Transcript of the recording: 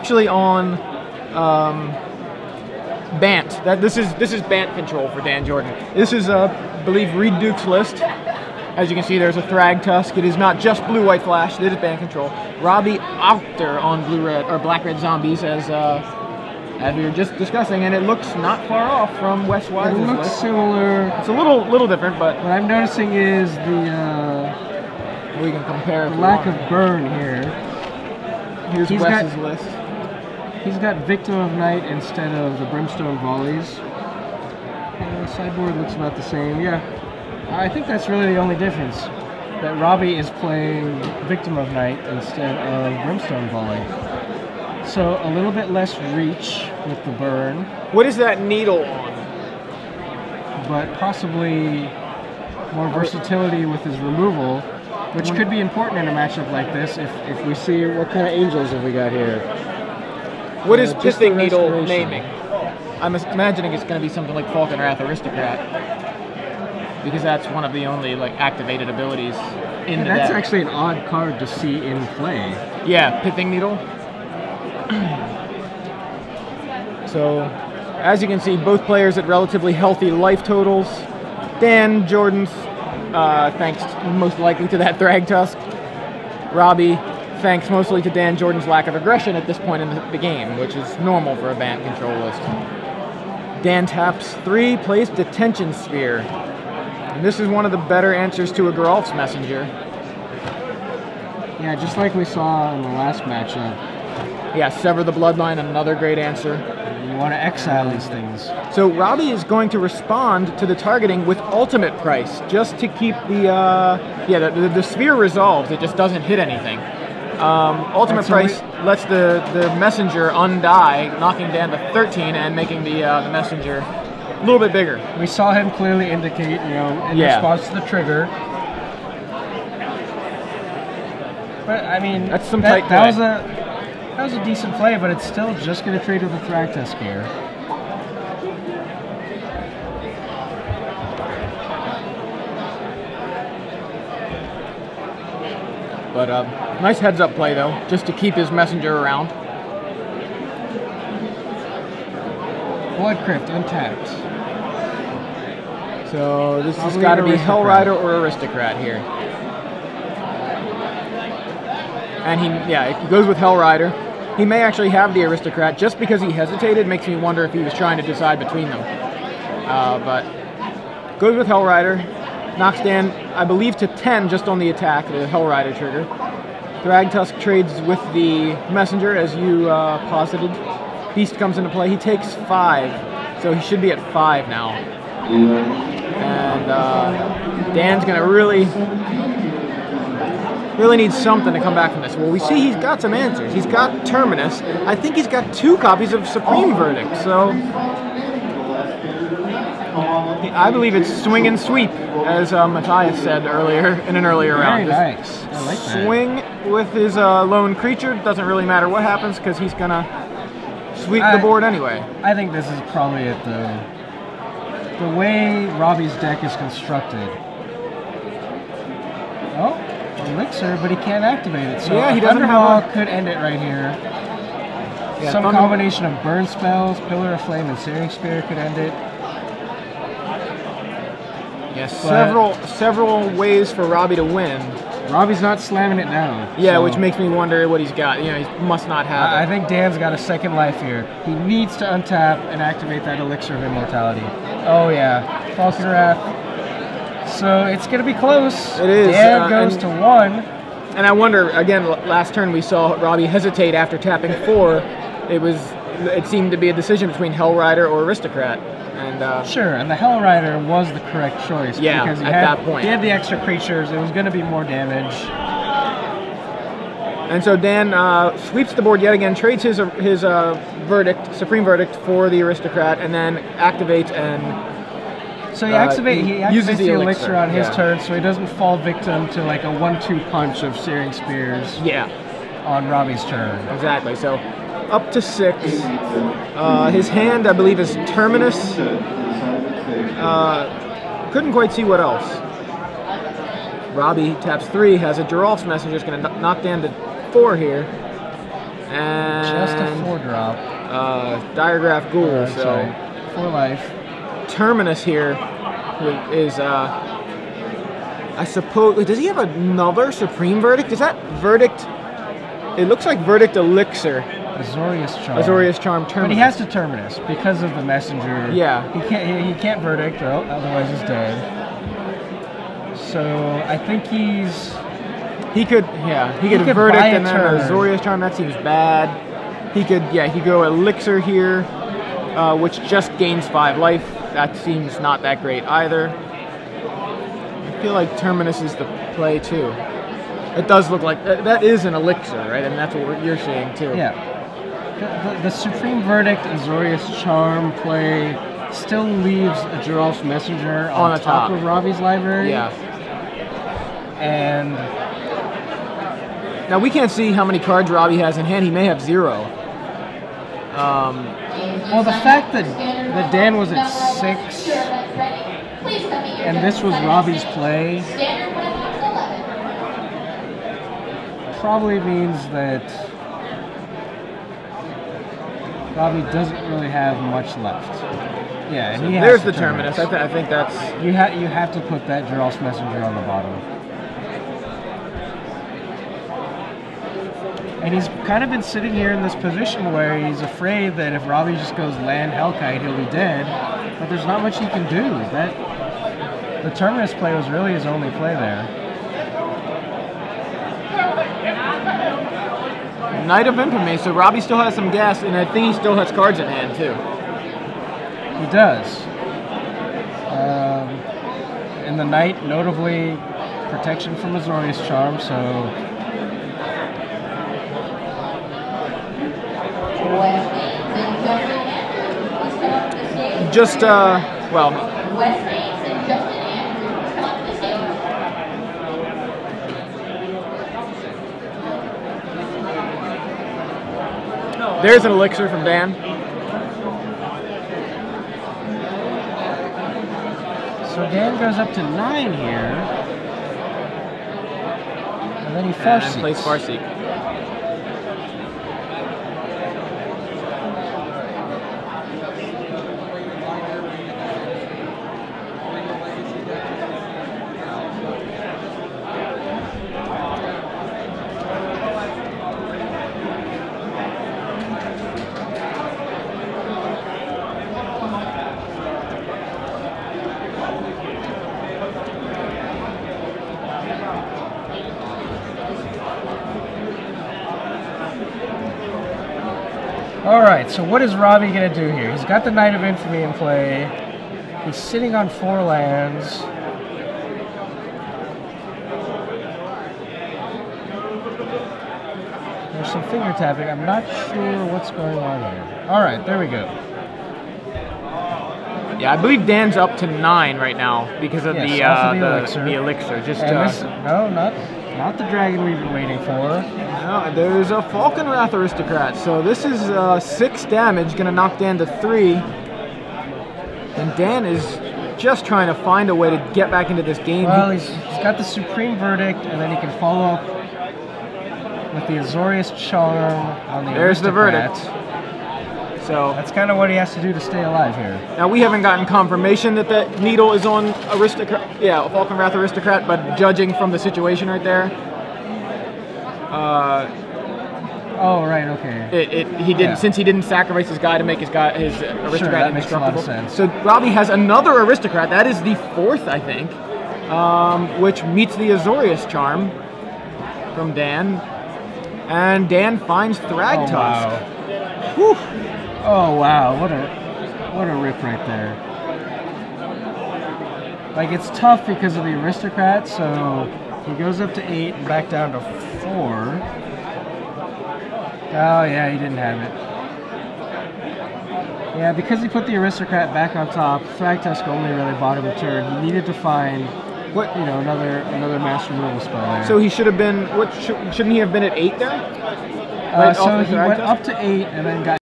actually on Bant. This is Bant control for Dan Jordan. This is, I believe, Reed Duke's list. As you can see, there's a Thrag Tusk. It is not just blue-white flash. It is Bant control. Robbie Auchter on blue-red or black-red zombies, as we were just discussing, and it looks not far off from Wes Wise's list. It looks similar. It's a little different, but what I'm noticing is the we can compare the lack of burn here. Here's Wes's list. He's got Victim of Night instead of the Brimstone Volleys. Sideboard looks about the same. Yeah, I think that's really the only difference. That Robbie is playing Victim of Night instead of Brimstone Volley. So a little bit less reach with the burn. What is that needle on? But possibly more versatility with his removal, which could be important in a matchup like this if we see what kind of angels have we got here. What is Pithing Needle naming? I'm imagining it's going to be something like Falcon Wrath Aristocrat, because that's one of the only activated abilities in the deck. That's actually an odd card to see in play. Yeah, Pithing Needle. So, as you can see, both players at relatively healthy life totals. Dan Jordan's, thanks most likely to that Thrag Tusk. Robbie, thanks mostly to Dan Jordan's lack of aggression at this point in the game, which is normal for a Bant control list. Dan taps 3, plays Detention Sphere. And this is one of the better answers to a Geralf's Messenger. Yeah, just like we saw in the last matchup. Yeah, Sever the Bloodline, another great answer. You want to exile these things. So Robbie is going to respond to the targeting with Ultimate Price, just to keep the sphere resolves. It just doesn't hit anything. Ultimate Price lets the messenger undie, knocking Dan to 13 and making the messenger a little bit bigger. We saw him clearly indicate, in response to the trigger. But I mean, that's some tight play. That was a decent play, but it's still just going to trade with a Thrag Tusk here. But nice heads-up play, though, just to keep his messenger around. Blood Crypt, untapped. So this has got to be Hellrider or Aristocrat here. And he goes with Hellrider. He may actually have the Aristocrat. Just because he hesitated makes me wonder if he was trying to decide between them. But goes with Hellrider. Knocks Dan, I believe, to 10 just on the attack, the Hellrider trigger. Thrag Tusk trades with the Messenger, as you posited. Beast comes into play. He takes 5, so he should be at 5 now. And Dan's going to really need something to come back from this. Well, we see he's got some answers. He's got Terminus. I think he's got 2 copies of Supreme Verdict, so I believe it's swing and sweep, as Matthias said earlier in an earlier round. Very nice. I like that. Swing with his lone creature. Doesn't really matter what happens because he's going to sweep the board anyway. I think this is probably it, though. The way Robbie's deck is constructed. Oh, Elixir, but he can't activate it. So yeah, he doesn't have could end it right here. Yeah, some combination of burn spells, Pillar of Flame, and Searing Spear could end it. Yes, several ways for Robbie to win. Robbie's not slamming it down. Yeah, so, which makes me wonder what he's got. He must not have it. I think Dan's got a second life here. He needs to untap and activate that Elixir of Immortality. Oh yeah, Falcon Wrath. So it's going to be close. It is. Dan goes to 1. And I wonder, again, last turn we saw Robbie hesitate after tapping 4. It seemed to be a decision between Hellrider or Aristocrat. And sure, and the Hellrider was the correct choice. Yeah, because that point. He had the extra creatures. It was going to be more damage. And so Dan sweeps the board yet again, trades his verdict, Supreme Verdict, for the Aristocrat, and then activates and so he activates the elixir on his turn, so he doesn't fall victim to like a 1-2 punch of Searing Spears. Yeah, on Robbie's turn. Exactly. So up to 6. His hand, I believe, is Terminus. Couldn't quite see what else. Robbie taps 3, has a Geralf's Messenger, is going to knock down to 4 here. And just a Diregraph Ghoul. So sorry. For life. Terminus here is, I suppose, does he have another Supreme Verdict? Is that Verdict? It looks like Verdict Elixir. Azorius Charm. Azorius Charm Terminus. But he has to Terminus because of the messenger. Yeah. He can't Verdict, or otherwise he's dead. So I think he could Verdict and then Azorius Charm. That seems bad. He could go Elixir here, which just gains 5 life. That seems not that great either. I feel like Terminus is the play too. It does look like that is an Elixir, right? And that's what you're seeing too. Yeah. The Supreme Verdict Azorius Charm play still leaves a Geralf's Messenger on the top of Robbie's library. Yeah. And now we can't see how many cards Robbie has in hand. He may have 0. Well, the fact that Dan was at 6 and this was Robbie's play probably means that Robbie doesn't really have much left. Yeah, and so he has there's the Terminus. I think that's you have to put that Geralf's Messenger on the bottom. And he's kind of been sitting here in this position where he's afraid that if Robbie just goes land Hellkite, he'll be dead. But there's not much he can do. The Terminus play was really his only play there. Knight of Infamy, so Robbie still has some gas, and I think he still has cards in hand too. He does. And the Knight, notably, protection from Azorius Charm, so... Just, well... There's an Elixir from Dan. So Dan goes up to 9 here. And then he Farseeks. Plays Farseek. Alright, so what is Robbie going to do here? He's got the Knight of Infamy in play. He's sitting on 4 lands. There's some finger tapping. I'm not sure what's going on here. Alright, there we go. Yeah, I believe Dan's up to 9 right now because of the elixir. Just no, not the dragon we've been waiting for. No, there's a Falconwrath Aristocrat. So this is 6 damage, gonna knock Dan to 3. And Dan is just trying to find a way to get back into this game. Well, he's got the Supreme Verdict, and then he can follow up with the Azorius Charm on the There's the Verdict. So that's kind of what he has to do to stay alive here. Now we haven't gotten confirmation that the needle is on Aristocrat, yeah, Falconwrath Aristocrat, but judging from the situation right there, oh right, okay. He didn't since he didn't sacrifice his guy to make his Aristocrat indestructible. Makes a lot of sense. So Robbie has another Aristocrat. That is the 4th, I think, which meets the Azorius Charm from Dan, and Dan finds Thragtusk. Oh, wow. Whew. Oh wow, what a rip right there. Like, it's tough because of the Aristocrat, so he goes up to 8 and back down to 4. Oh yeah, he didn't have it. Yeah, because he put the Aristocrat back on top, Thragtusk only really bought him a turn. He needed to find another master removal spell there. So he should have been shouldn't he have been at 8 there? So he went up to 8 and then got